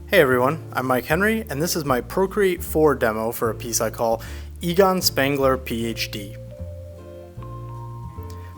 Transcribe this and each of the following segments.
Hey everyone, I'm Mike Henry, and this is my Procreate 4 demo for a piece I call Egon Spengler, PhD.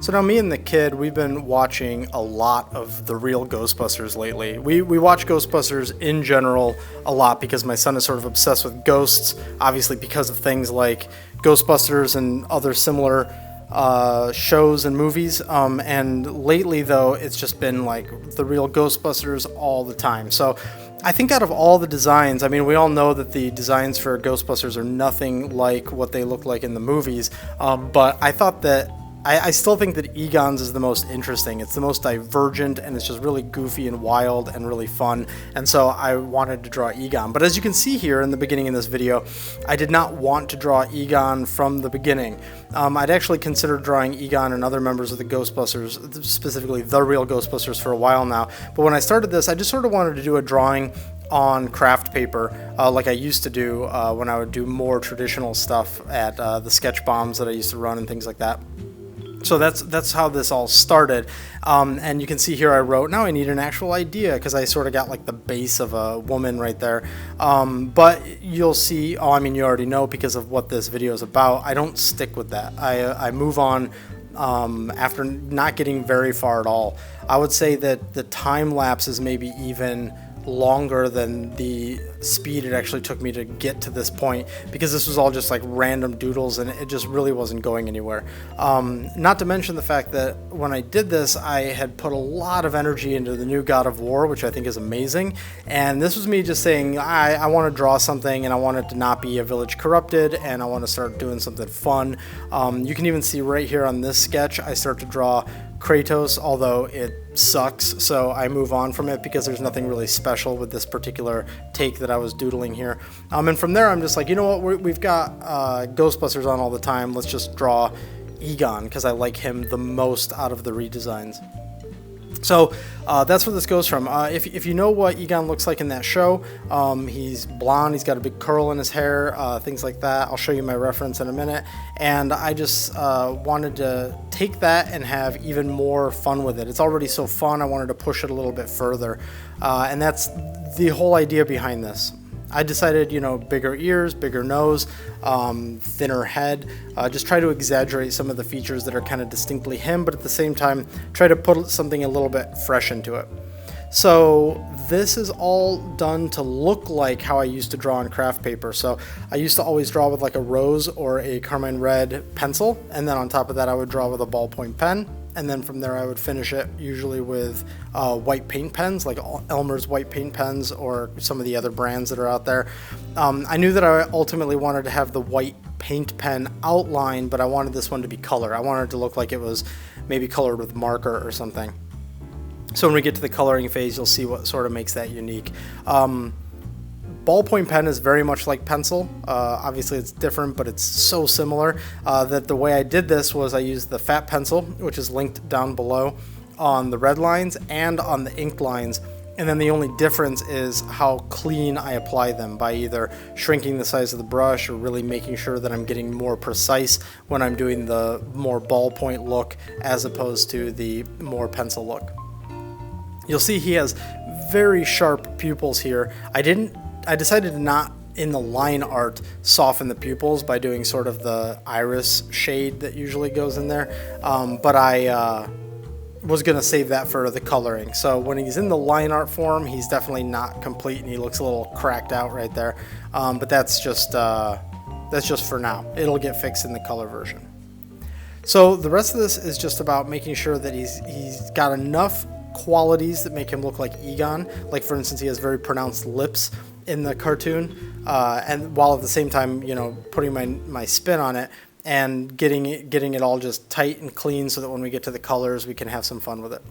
So now me and the kid, we've been watching a lot of the real Ghostbusters lately. We watch Ghostbusters in general a lot because my son is sort of obsessed with ghosts, obviously because of things like Ghostbusters and other similar shows and movies, and lately though it's just been like the real Ghostbusters all the time. So I think out of all the designs, I mean, we all know that the designs for Ghostbusters are nothing like what they look like in the movies, but I thought that I still think that Egon's is the most interesting. It's the most divergent, and it's just really goofy and wild and really fun, and so I wanted to draw Egon. But as you can see here in the beginning of this video, I did not want to draw Egon from the beginning. I'd actually considered drawing Egon and other members of the Ghostbusters, specifically the real Ghostbusters, for a while now, but when I started this, I just sort of wanted to do a drawing on craft paper like I used to do when I would do more traditional stuff at the sketch bombs that I used to run and things like that. So that's how this all started, and you can see here I wrote, now I need an actual idea, because I sort of got like the base of a woman right there, but you'll see, I mean you already know because of what this video is about, I don't stick with that. I move on after not getting very far at all. I would say that the time lapse is maybe even longer than the speed it actually took me to get to this point, because this was all just like random doodles and it just really wasn't going anywhere. Not to mention the fact that when I did this, I had put a lot of energy into the new God of War, which I think is amazing, and this was me just saying I want to draw something and I want it to not be a village corrupted, and I want to start doing something fun. You can even see right here on this sketch I start to draw Kratos, although it sucks, so I move on from it because there's nothing really special with this particular take that I was doodling here. And from there I'm just like, you know what, we've got Ghostbusters on all the time, let's just draw Egon because I like him the most out of the redesigns. So that's where this goes from. If you know what Egon looks like in that show, he's blonde, he's got a big curl in his hair, things like that. I'll show you my reference in a minute. And I just wanted to take that and have even more fun with it. It's already so fun, I wanted to push it a little bit further. And that's the whole idea behind this. I decided, you know, bigger ears, bigger nose, thinner head, just try to exaggerate some of the features that are kind of distinctly him, but at the same time try to put something a little bit fresh into it. So this is all done to look like how I used to draw on craft paper. So I used to always draw with like a rose or a carmine red pencil, and then on top of that I would draw with a ballpoint pen. And then from there I would finish it usually with white paint pens, like Elmer's white paint pens or some of the other brands that are out there. I knew that I ultimately wanted to have the white paint pen outline, but I wanted this one to be color. I wanted it to look like it was maybe colored with marker or something. So when we get to the coloring phase, you'll see what sort of makes that unique. Ballpoint pen is very much like pencil. Obviously it's different, but it's so similar that the way I did this was I used the fat pencil, which is linked down below on the red lines and on the inked lines. And then the only difference is how clean I apply them, by either shrinking the size of the brush or really making sure that I'm getting more precise when I'm doing the more ballpoint look as opposed to the more pencil look. You'll see he has very sharp pupils here. I decided to not, in the line art, soften the pupils by doing sort of the iris shade that usually goes in there, but I was going to save that for the coloring. So when he's in the line art form, he's definitely not complete and he looks a little cracked out right there, but that's just for now. It'll get fixed in the color version. So the rest of this is just about making sure that he's got enough qualities that make him look like Egon. Like for instance, he has very pronounced lips in the cartoon, and while at the same time, you know, putting my spin on it and getting it all just tight and clean so that when we get to the colors we can have some fun with it.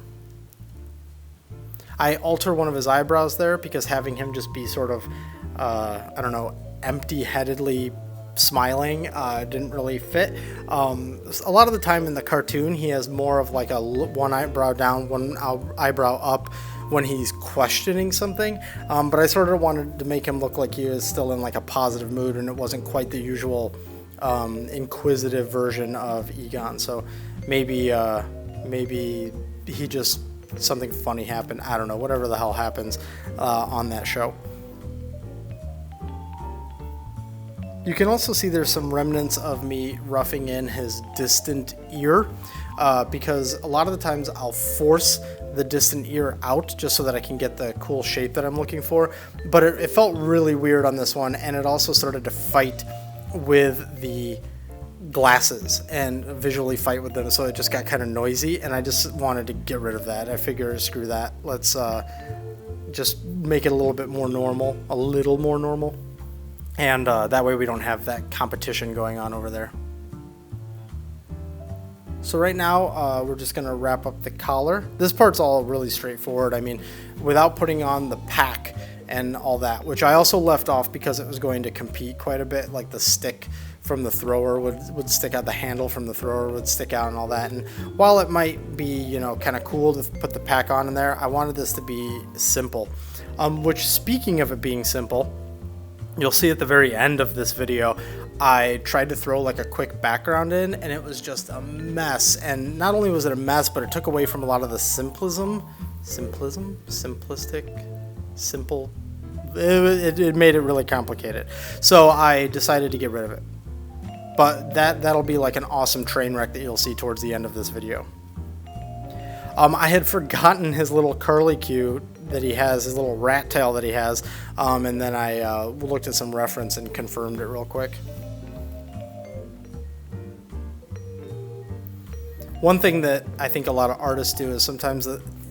I alter one of his eyebrows there because having him just be sort of I don't know, empty-headedly smiling didn't really fit. A lot of the time in the cartoon he has more of like a one eyebrow down, one eyebrow up when he's questioning something, but I sort of wanted to make him look like he was still in like a positive mood and it wasn't quite the usual inquisitive version of Egon. So maybe he just, something funny happened, I don't know, whatever the hell happens on that show. You can also see there's some remnants of me roughing in his distant ear, because a lot of the times I'll force the distant ear out just so that I can get the cool shape that I'm looking for. But it felt really weird on this one, and it also started to fight with the glasses and visually fight with them, so it just got kind of noisy, and I just wanted to get rid of that. I figured, screw that, let's just make it a little bit more normal, and that way we don't have that competition going on over there. So right now, we're just going to wrap up the collar. This part's all really straightforward. I mean, without putting on the pack and all that, which I also left off because it was going to compete quite a bit, like the stick from the thrower would stick out, the handle from the thrower would stick out and all that. And while it might be, you know, kind of cool to put the pack on in there, I wanted this to be simple. Which, speaking of it being simple, you'll see at the very end of this video, I tried to throw like a quick background in, and it was just a mess. And not only was it a mess, but it took away from a lot of the simplistic, simple. It made it really complicated. So I decided to get rid of it. But that'll be like an awesome train wreck that you'll see towards the end of this video. I had forgotten his little curlicue that he has, his little rat tail that he has, and then I looked at some reference and confirmed it real quick. One thing that I think a lot of artists do is sometimes,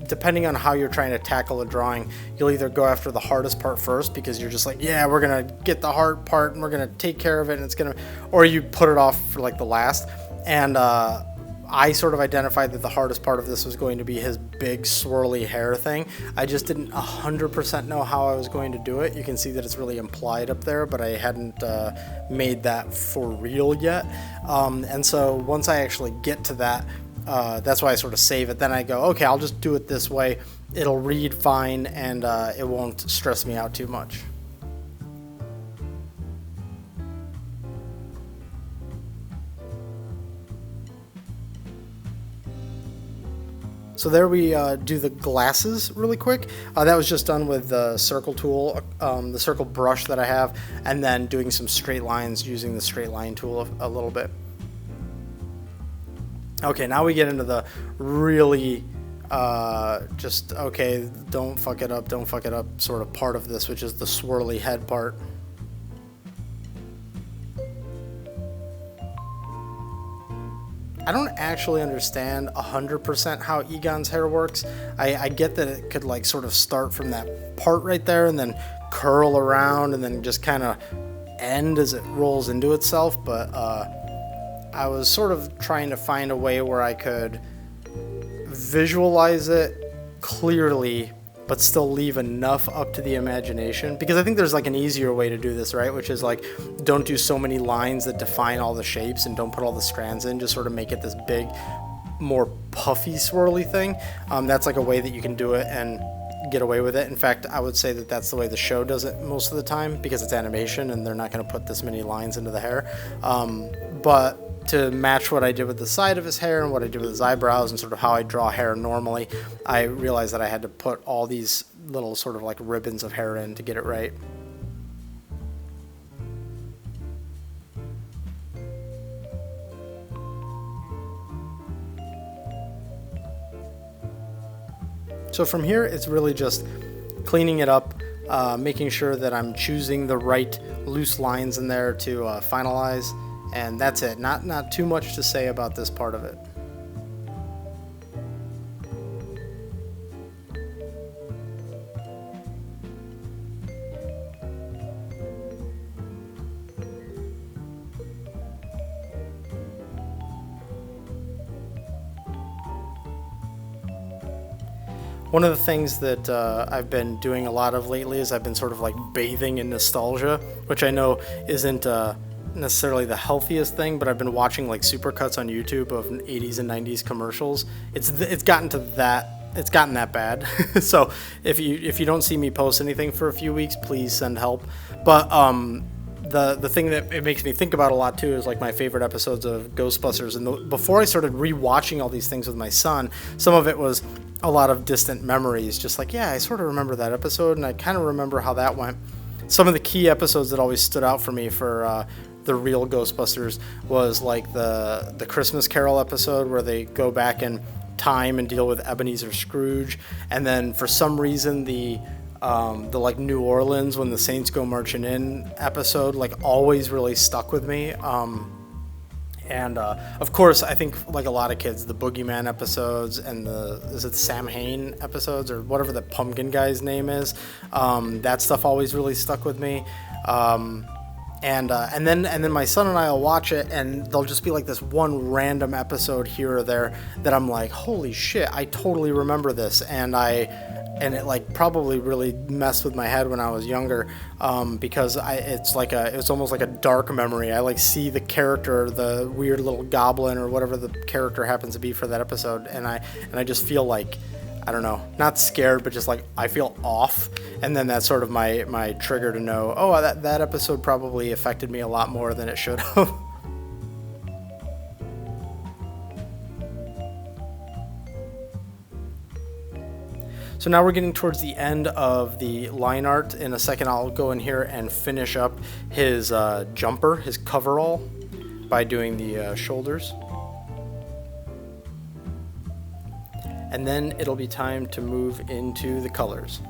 depending on how you're trying to tackle a drawing, you'll either go after the hardest part first because you're just like, yeah, we're gonna get the hard part and we're gonna take care of it, and it's gonna, or you put it off for like the last. And I sort of identified that the hardest part of this was going to be his big swirly hair thing. I just didn't 100% know how I was going to do it. You can see that it's really implied up there, but I hadn't made that for real yet. And so once I actually get to that, that's why I sort of save it. Then I go, okay, I'll just do it this way. It'll read fine, and it won't stress me out too much. So there we do the glasses really quick. That was just done with the circle tool, the circle brush that I have, and then doing some straight lines using the straight line tool a little bit. Okay, now we get into the really just, okay, don't fuck it up sort of part of this, which is the swirly head part. I don't actually understand 100% how Egon's hair works. I get that it could like sort of start from that part right there and then curl around and then just kind of end as it rolls into itself, but I was sort of trying to find a way where I could visualize it clearly but still leave enough up to the imagination, because I think there's like an easier way to do this, right? Which is like, don't do so many lines that define all the shapes and don't put all the strands in, just sort of make it this big, more puffy swirly thing. That's like a way that you can do it and get away with it. In fact, I would say that that's the way the show does it most of the time, because it's animation and they're not going to put this many lines into the hair. But to match what I did with the side of his hair and what I did with his eyebrows and sort of how I draw hair normally, I realized that I had to put all these little sort of like ribbons of hair in to get it right. So from here, it's really just cleaning it up, making sure that I'm choosing the right loose lines in there to finalize. And that's it. Not too much to say about this part of it. One of the things that I've been doing a lot of lately is I've been sort of like bathing in nostalgia, which I know isn't necessarily the healthiest thing, but I've been watching like supercuts on YouTube of 80s and 90s commercials. It's gotten that bad. So if you don't see me post anything for a few weeks, please send help. But the thing that it makes me think about a lot too is like my favorite episodes of Ghostbusters. And before I started rewatching all these things with my son, some of it was a lot of distant memories, just like, yeah, I sort of remember that episode and I kind of remember how that went. some of the key episodes that always stood out for me for the real Ghostbusters was like the Christmas Carol episode where they go back in time and deal with Ebenezer Scrooge, and then for some reason the like New Orleans when the Saints go marching in episode like always really stuck with me. And of course, I think like a lot of kids, the Boogeyman episodes and is it Sam Hain episodes or whatever the pumpkin guy's name is, that stuff always really stuck with me. And then my son and I will watch it, and there'll just be like this one random episode here or there that I'm like, holy shit, I totally remember this, and it like probably really messed with my head when I was younger, because it's almost like a dark memory. I like see the character, the weird little goblin or whatever the character happens to be for that episode, and I just feel like, I don't know, not scared, but just like I feel off. And then that's sort of my trigger to know, oh, that episode probably affected me a lot more than it should have. So now we're getting towards the end of the line art. In a second, I'll go in here and finish up his jumper, his coverall, by doing the shoulders. And then it'll be time to move into the colors.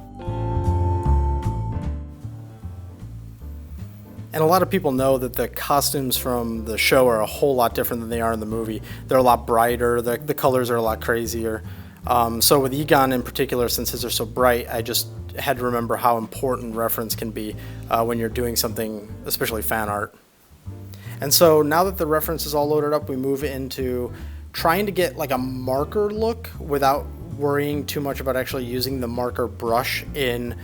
And a lot of people know that the costumes from the show are a whole lot different than they are in the movie. They're a lot brighter, the colors are a lot crazier. So with Egon in particular, since his are so bright, I just had to remember how important reference can be when you're doing something, especially fan art. And so now that the reference is all loaded up, we move into trying to get like a marker look without worrying too much about actually using the marker brush in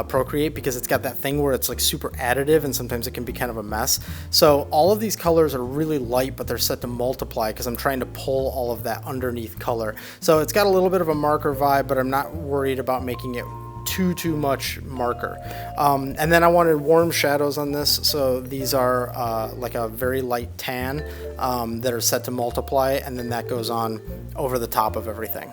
Procreate, because it's got that thing where it's like super additive and sometimes it can be kind of a mess. So all of these colors are really light, but they're set to multiply because I'm trying to pull all of that underneath color. So it's got a little bit of a marker vibe, but I'm not worried about making it too much marker. And then I wanted warm shadows on this, so these are like a very light tan that are set to multiply, and then that goes on over the top of everything.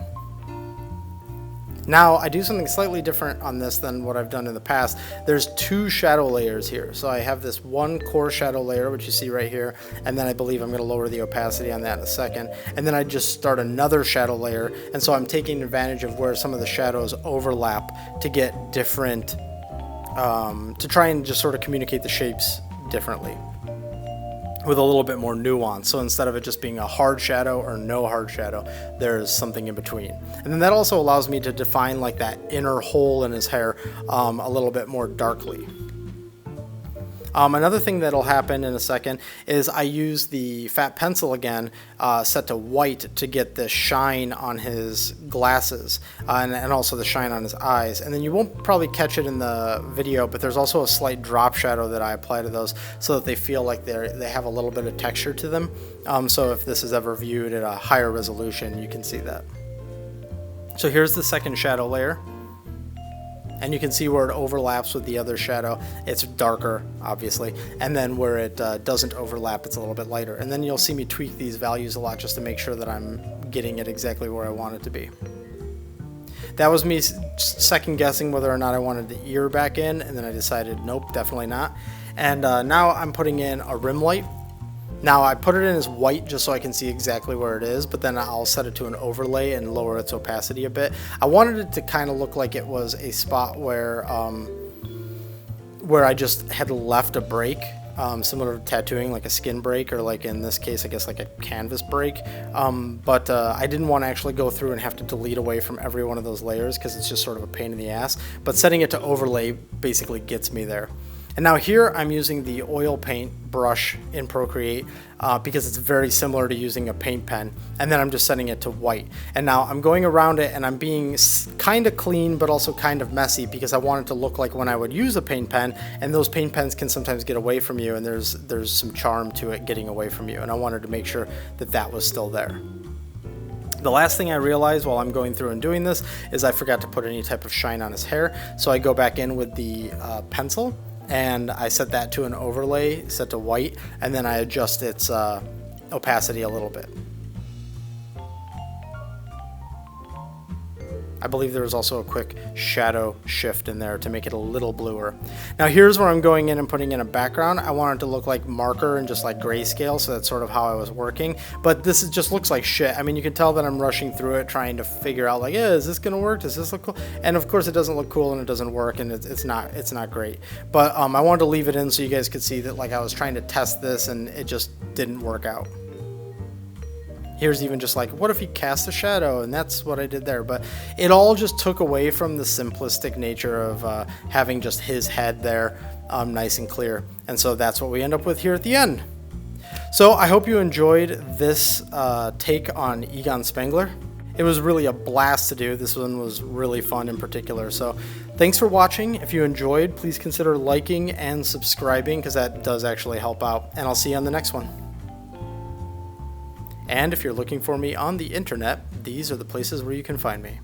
Now, I do something slightly different on this than what I've done in the past. There's two shadow layers here. So I have this one core shadow layer, which you see right here, and then I believe I'm going to lower the opacity on that in a second. And then I just start another shadow layer, and so I'm taking advantage of where some of the shadows overlap to get different, to try and just sort of communicate the shapes differently with a little bit more nuance. So instead of it just being a hard shadow or no hard shadow, there's something in between. And then that also allows me to define like that inner hole in his hair a little bit more darkly. Another thing that'll happen in a second is I use the fat pencil again, set to white, to get the shine on his glasses and also the shine on his eyes. And then you won't probably catch it in the video, but there's also a slight drop shadow that I apply to those so that they feel like they have a little bit of texture to them. So if this is ever viewed at a higher resolution, you can see that. So here's the second shadow layer. And you can see where it overlaps with the other shadow. It's darker, obviously. And then where it doesn't overlap, it's a little bit lighter. And then you'll see me tweak these values a lot just to make sure that I'm getting it exactly where I want it to be. That was me second guessing whether or not I wanted the ear back in, and then I decided, nope, definitely not. And now I'm putting in a rim light. Now I put it in as white just so I can see exactly where it is, but then I'll set it to an overlay and lower its opacity a bit. I wanted it to kind of look like it was a spot where I just had left a break, similar to tattooing, like a skin break, or like in this case, I guess like a canvas break. But I didn't want to actually go through and have to delete away from every one of those layers because it's just sort of a pain in the ass. But setting it to overlay basically gets me there. And now here I'm using the oil paint brush in Procreate because it's very similar to using a paint pen, and then I'm just setting it to white. And now I'm going around it and I'm being kind of clean but also kind of messy because I want it to look like when I would use a paint pen, and those paint pens can sometimes get away from you, and there's some charm to it getting away from you, and I wanted to make sure that that was still there. The last thing I realized while I'm going through and doing this is I forgot to put any type of shine on his hair, so I go back in with the pencil and I set that to an overlay, set to white, and then I adjust its opacity a little bit. I believe there was also a quick shadow shift in there to make it a little bluer. Now here's where I'm going in and putting in a background. I want it to look like marker and just like grayscale, so that's sort of how I was working. But this just looks like shit. I mean, you can tell that I'm rushing through it, trying to figure out like, is this gonna work? Does this look cool? And of course it doesn't look cool and it doesn't work, and it's not great. But I wanted to leave it in so you guys could see that like I was trying to test this and it just didn't work out. Here's even just like, what if he cast a shadow? And that's what I did there. But it all just took away from the simplistic nature of having just his head there, nice and clear. And so that's what we end up with here at the end. So I hope you enjoyed this take on Egon Spengler. It was really a blast to do. This one was really fun in particular. So thanks for watching. If you enjoyed, please consider liking and subscribing, because that does actually help out. And I'll see you on the next one. And if you're looking for me on the internet, these are the places where you can find me.